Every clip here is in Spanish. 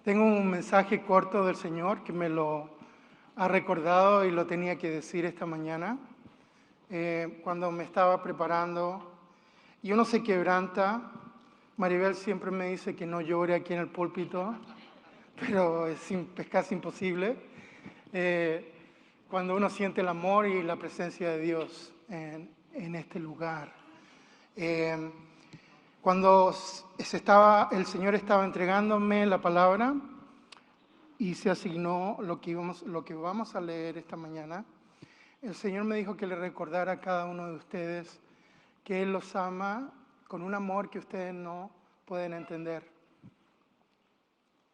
Tengo un mensaje corto del Señor que me lo ha recordado y lo tenía que decir esta mañana. Cuando me estaba preparando, y uno se quebranta. Maribel siempre me dice que no llore aquí en el púlpito, pero es casi imposible. Eh, Cuando uno siente el amor y la presencia de Dios en este lugar. Eh, Cuando el Señor estaba entregándome la palabra y se asignó lo que vamos a leer esta mañana, el Señor me dijo que le recordara a cada uno de ustedes que Él los ama con un amor que ustedes no pueden entender.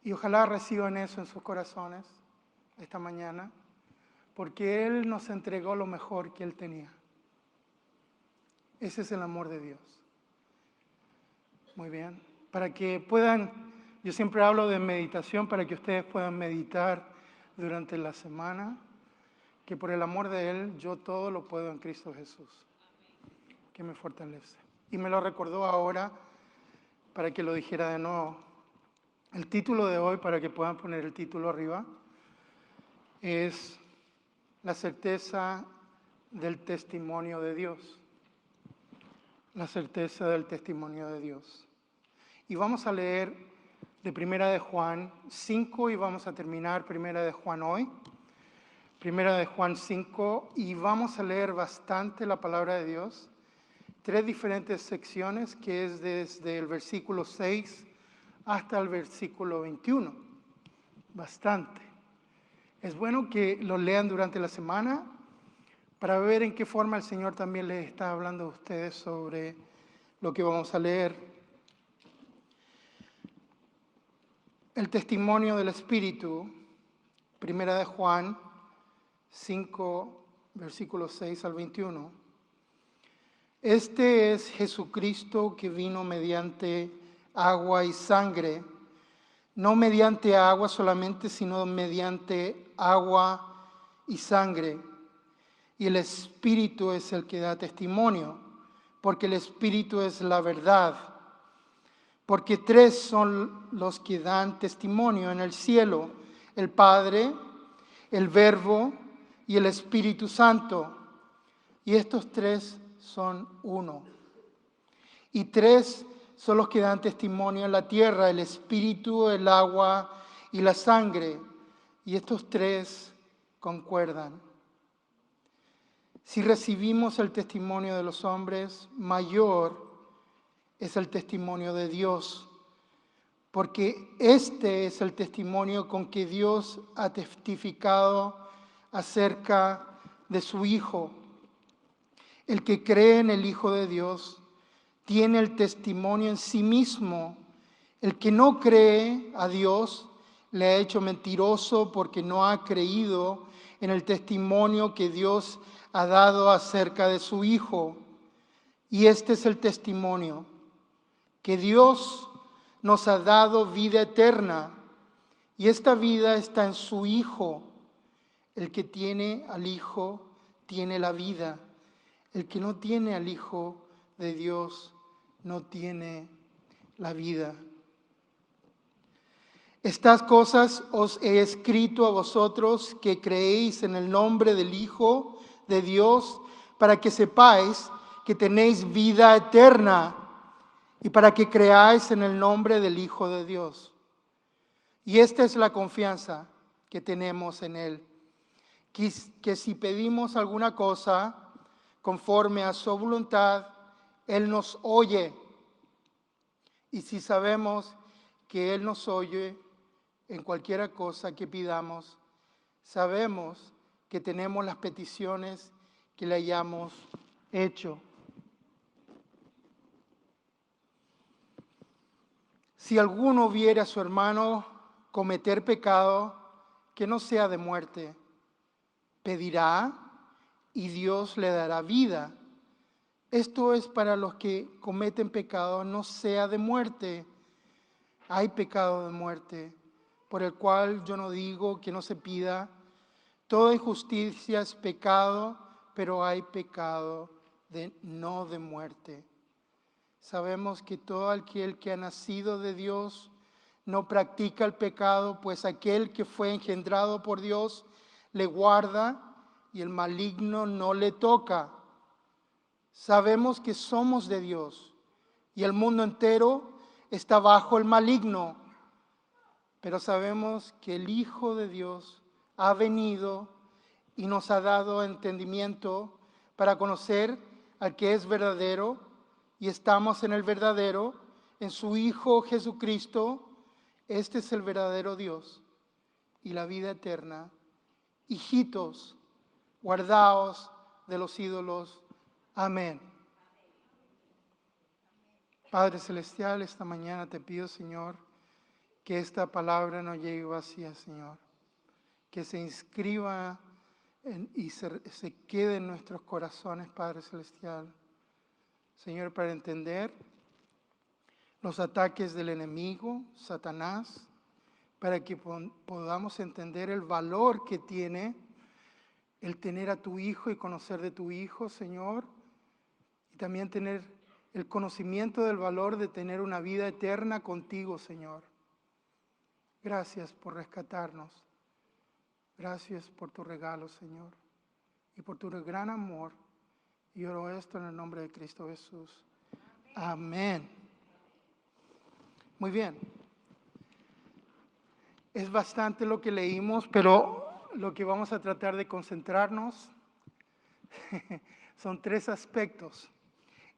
Y ojalá reciban eso en sus corazones esta mañana, porque Él nos entregó lo mejor que Él tenía. Ese es el amor de Dios. Muy bien. Para que puedan, yo siempre hablo de meditación, para que ustedes puedan meditar durante la semana, que por el amor de Él yo todo lo puedo en Cristo Jesús, que me fortalece. Y me lo recordó ahora para que lo dijera de nuevo. El título de hoy, para que puedan poner el título arriba, es La certeza del testimonio de Dios. La certeza del testimonio de Dios. Y vamos a leer de Primera de Juan 5 y vamos a terminar Primera de Juan hoy. Primera de Juan 5 y vamos a leer bastante la palabra de Dios. 3 diferentes secciones que es desde el versículo 6 hasta el versículo 21. Bastante. Es bueno que lo lean durante la semana para ver en qué forma el Señor también les está hablando a ustedes sobre lo que vamos a leer. El testimonio del Espíritu, Primera de Juan 5, versículos 6 al 21. Este es Jesucristo que vino mediante agua y sangre, no mediante agua solamente, sino mediante agua y sangre. Y el Espíritu es el que da testimonio, porque el Espíritu es la verdad. Porque 3 son los que dan testimonio en el cielo: el Padre, el Verbo y el Espíritu Santo. Y estos 3 son uno. Y 3 son los que dan testimonio en la tierra: el Espíritu, el agua y la sangre. Y estos 3 concuerdan. Si recibimos el testimonio de los hombres, mayor es el testimonio de Dios, porque este es el testimonio con que Dios ha testificado acerca de su Hijo. El que cree en el Hijo de Dios tiene el testimonio en sí mismo. El que no cree a Dios le ha hecho mentiroso, porque no ha creído en el testimonio que Dios ha dado acerca de su Hijo. Y este es el testimonio, que Dios nos ha dado vida eterna, y esta vida está en su Hijo. El que tiene al Hijo tiene la vida. El que no tiene al Hijo de Dios no tiene la vida. Estas cosas os he escrito a vosotros que creéis en el nombre del Hijo de Dios, para que sepáis que tenéis vida eterna, y para que creáis en el nombre del Hijo de Dios. Y esta es la confianza que tenemos en Él, que si pedimos alguna cosa conforme a su voluntad, Él nos oye. Y si sabemos que Él nos oye en cualquier cosa que pidamos, sabemos que tenemos las peticiones que le hayamos hecho. Si alguno viere a su hermano cometer pecado que no sea de muerte, pedirá y Dios le dará vida. Esto es para los que cometen pecado no sea de muerte. Hay pecado de muerte, por el cual yo no digo que no se pida. Toda injusticia es pecado, pero hay pecado no de muerte. Sabemos que todo aquel que ha nacido de Dios no practica el pecado, pues aquel que fue engendrado por Dios le guarda y el maligno no le toca. Sabemos que somos de Dios y el mundo entero está bajo el maligno, pero sabemos que el Hijo de Dios ha venido y nos ha dado entendimiento para conocer al que es verdadero, y estamos en el verdadero, en su Hijo Jesucristo. Este es el verdadero Dios y la vida eterna. Hijitos, guardaos de los ídolos. Amén. Padre Celestial, esta mañana te pido, Señor, que esta palabra no llegue vacía, Señor. Que se inscriba y se quede en nuestros corazones, Padre Celestial. Señor, para entender los ataques del enemigo, Satanás, para que podamos entender el valor que tiene el tener a tu Hijo y conocer de tu Hijo, Señor, y también tener el conocimiento del valor de tener una vida eterna contigo, Señor. Gracias por rescatarnos. Gracias por tu regalo, Señor, y por tu gran amor. Y oro esto en el nombre de Cristo Jesús. Amén. Muy bien. Es bastante lo que leímos, pero lo que vamos a tratar de concentrarnos son 3 aspectos.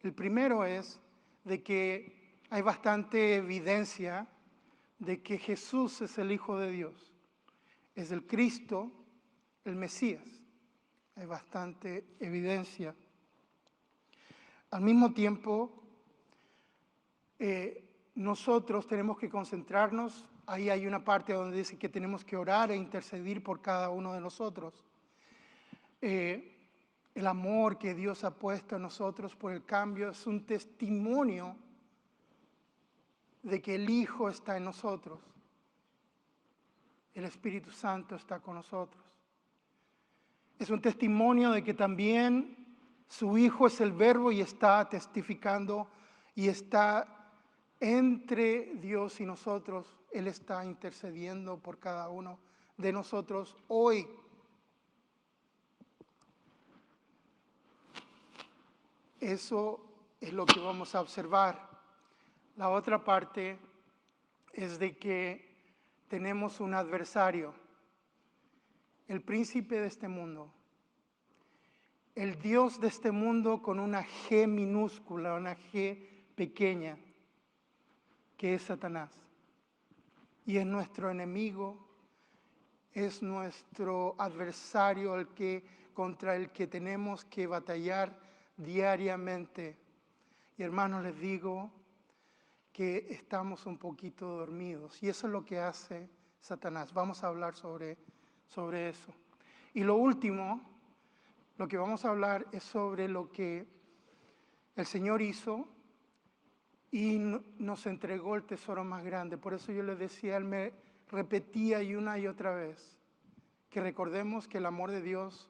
El primero es de que hay bastante evidencia de que Jesús es el Hijo de Dios. Es el Cristo, el Mesías. Hay bastante evidencia. Al mismo tiempo, nosotros tenemos que concentrarnos. Ahí hay una parte donde dice que tenemos que orar e interceder por cada uno de nosotros. El amor que Dios ha puesto en nosotros por el cambio es un testimonio de que el Hijo está en nosotros. El Espíritu Santo está con nosotros. Es un testimonio de que también su Hijo es el Verbo y está testificando y está entre Dios y nosotros. Él está intercediendo por cada uno de nosotros hoy. Eso es lo que vamos a observar. La otra parte es de que tenemos un adversario, el príncipe de este mundo, el Dios de este mundo con una G minúscula, una G pequeña, que es Satanás. Y es nuestro enemigo, es nuestro adversario contra el que tenemos que batallar diariamente. Y hermanos, les digo que estamos un poquito dormidos. Y eso es lo que hace Satanás. Vamos a hablar sobre eso. Y lo último, lo que vamos a hablar es sobre lo que el Señor hizo y nos entregó el tesoro más grande. Por eso yo les decía, Él me repetía una y otra vez que recordemos que el amor de Dios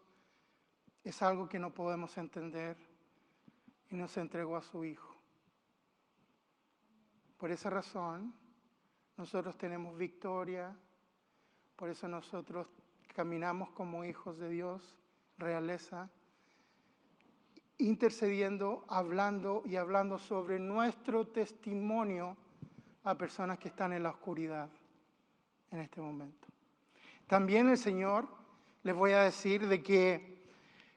es algo que no podemos entender y nos entregó a su Hijo. Por esa razón, nosotros tenemos victoria, por eso nosotros caminamos como hijos de Dios, realeza, intercediendo, hablando sobre nuestro testimonio a personas que están en la oscuridad en este momento. También el Señor, les voy a decir de que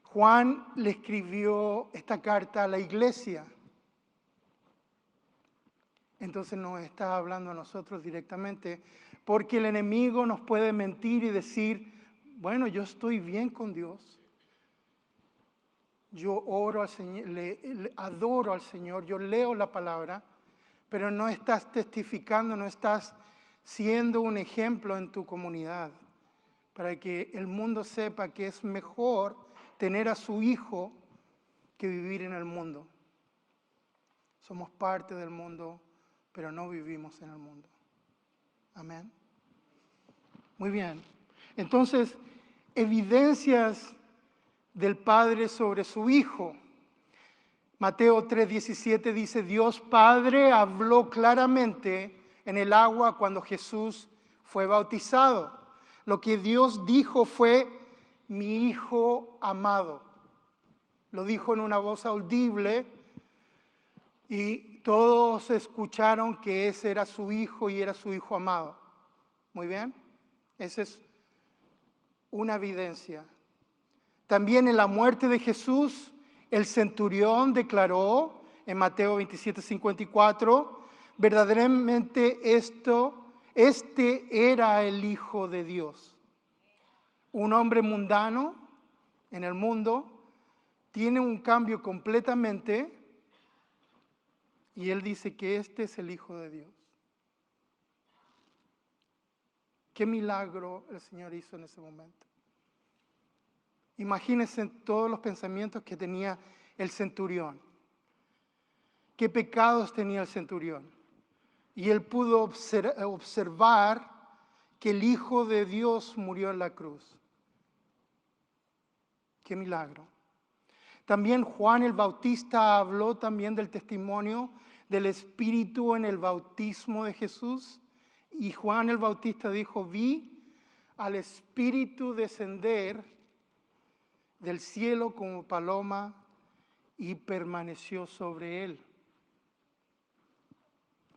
Juan le escribió esta carta a la iglesia. Entonces nos está hablando a nosotros directamente, porque el enemigo nos puede mentir y decir, bueno, yo estoy bien con Dios, yo oro al Señor, le adoro al Señor, yo leo la palabra, pero no estás testificando, no estás siendo un ejemplo en tu comunidad, para que el mundo sepa que es mejor tener a su Hijo que vivir en el mundo. Somos parte del mundo, pero no vivimos en el mundo. Amén. Muy bien. Entonces, evidencias del Padre sobre su Hijo. Mateo 3:17 dice, Dios Padre habló claramente en el agua cuando Jesús fue bautizado. Lo que Dios dijo fue, mi Hijo amado. Lo dijo en una voz audible y todos escucharon que ese era su Hijo y era su Hijo amado. Muy bien, esa es una evidencia. También en la muerte de Jesús, el centurión declaró en Mateo 27:54, verdaderamente este era el Hijo de Dios. Un hombre mundano en el mundo tiene un cambio completamente y él dice que este es el Hijo de Dios. ¿Qué milagro el Señor hizo en ese momento? Imagínense todos los pensamientos que tenía el centurión. ¿Qué pecados tenía el centurión? Y él pudo observar que el Hijo de Dios murió en la cruz. ¡Qué milagro! También Juan el Bautista habló también del testimonio del Espíritu en el bautismo de Jesús. Y Juan el Bautista dijo, vi al Espíritu descender del cielo como paloma y permaneció sobre él.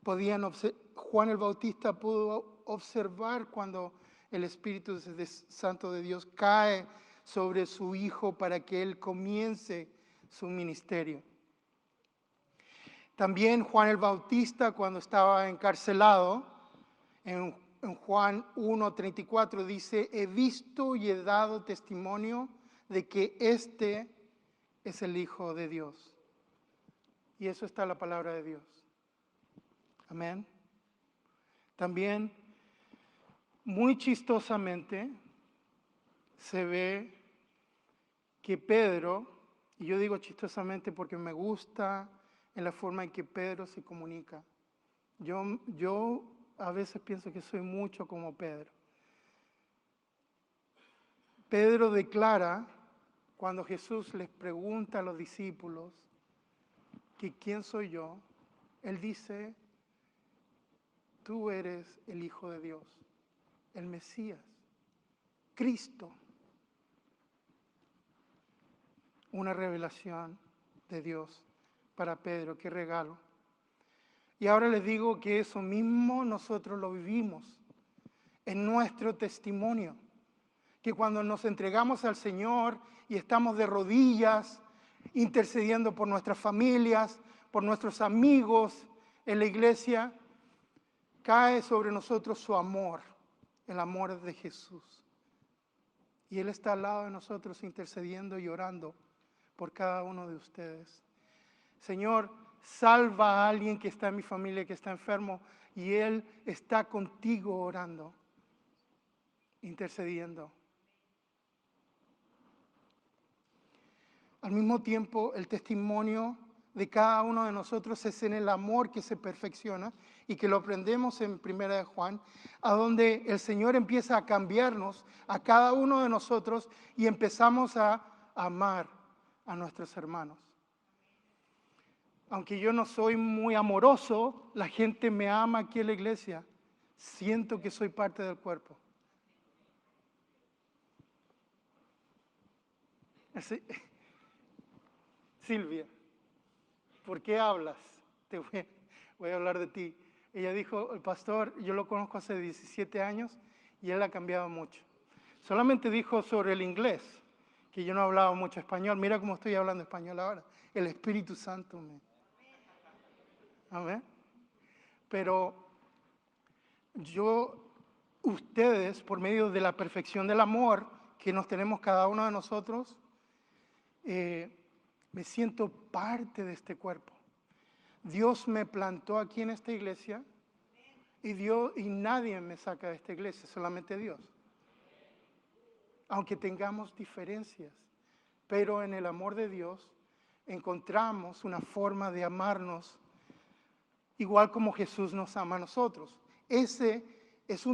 Juan el Bautista pudo observar cuando el Espíritu Santo de Dios cae sobre su Hijo para que él comience su ministerio. También Juan el Bautista, cuando estaba encarcelado, en Juan 1:34 dice, he visto y he dado testimonio de que este es el Hijo de Dios. Y eso está en la palabra de Dios. Amén. También, muy chistosamente, se ve que Pedro, y yo digo chistosamente porque me gusta en la forma en que Pedro se comunica. Yo a veces pienso que soy mucho como Pedro. Pedro declara, cuando Jesús les pregunta a los discípulos que quién soy yo, él dice, tú eres el Hijo de Dios, el Mesías, Cristo. Una revelación de Dios para Pedro, qué regalo. Y ahora les digo que eso mismo nosotros lo vivimos en nuestro testimonio, que cuando nos entregamos al Señor y estamos de rodillas, intercediendo por nuestras familias, por nuestros amigos en la iglesia, cae sobre nosotros su amor, el amor de Jesús. Y Él está al lado de nosotros intercediendo y orando por cada uno de ustedes. Señor, salva a alguien que está en mi familia, que está enfermo, y Él está contigo orando, intercediendo. Al mismo tiempo, el testimonio de cada uno de nosotros es en el amor que se perfecciona y que lo aprendemos en 1 de Juan, a donde el Señor empieza a cambiarnos a cada uno de nosotros y empezamos a amar a nuestros hermanos. Aunque yo no soy muy amoroso, la gente me ama aquí en la iglesia. Siento que soy parte del cuerpo. Así. Silvia, ¿por qué hablas? Voy a hablar de ti. Ella dijo, el pastor, yo lo conozco hace 17 años y él ha cambiado mucho. Solamente dijo sobre el inglés, que yo no hablaba mucho español. Mira cómo estoy hablando español ahora. El Espíritu Santo me... Amén. Pero ustedes, por medio de la perfección del amor que nos tenemos cada uno de nosotros, me siento parte de este cuerpo. Dios me plantó aquí en esta iglesia y nadie me saca de esta iglesia, solamente Dios. Aunque tengamos diferencias, pero en el amor de Dios encontramos una forma de amarnos igual como Jesús nos ama a nosotros. Ese es un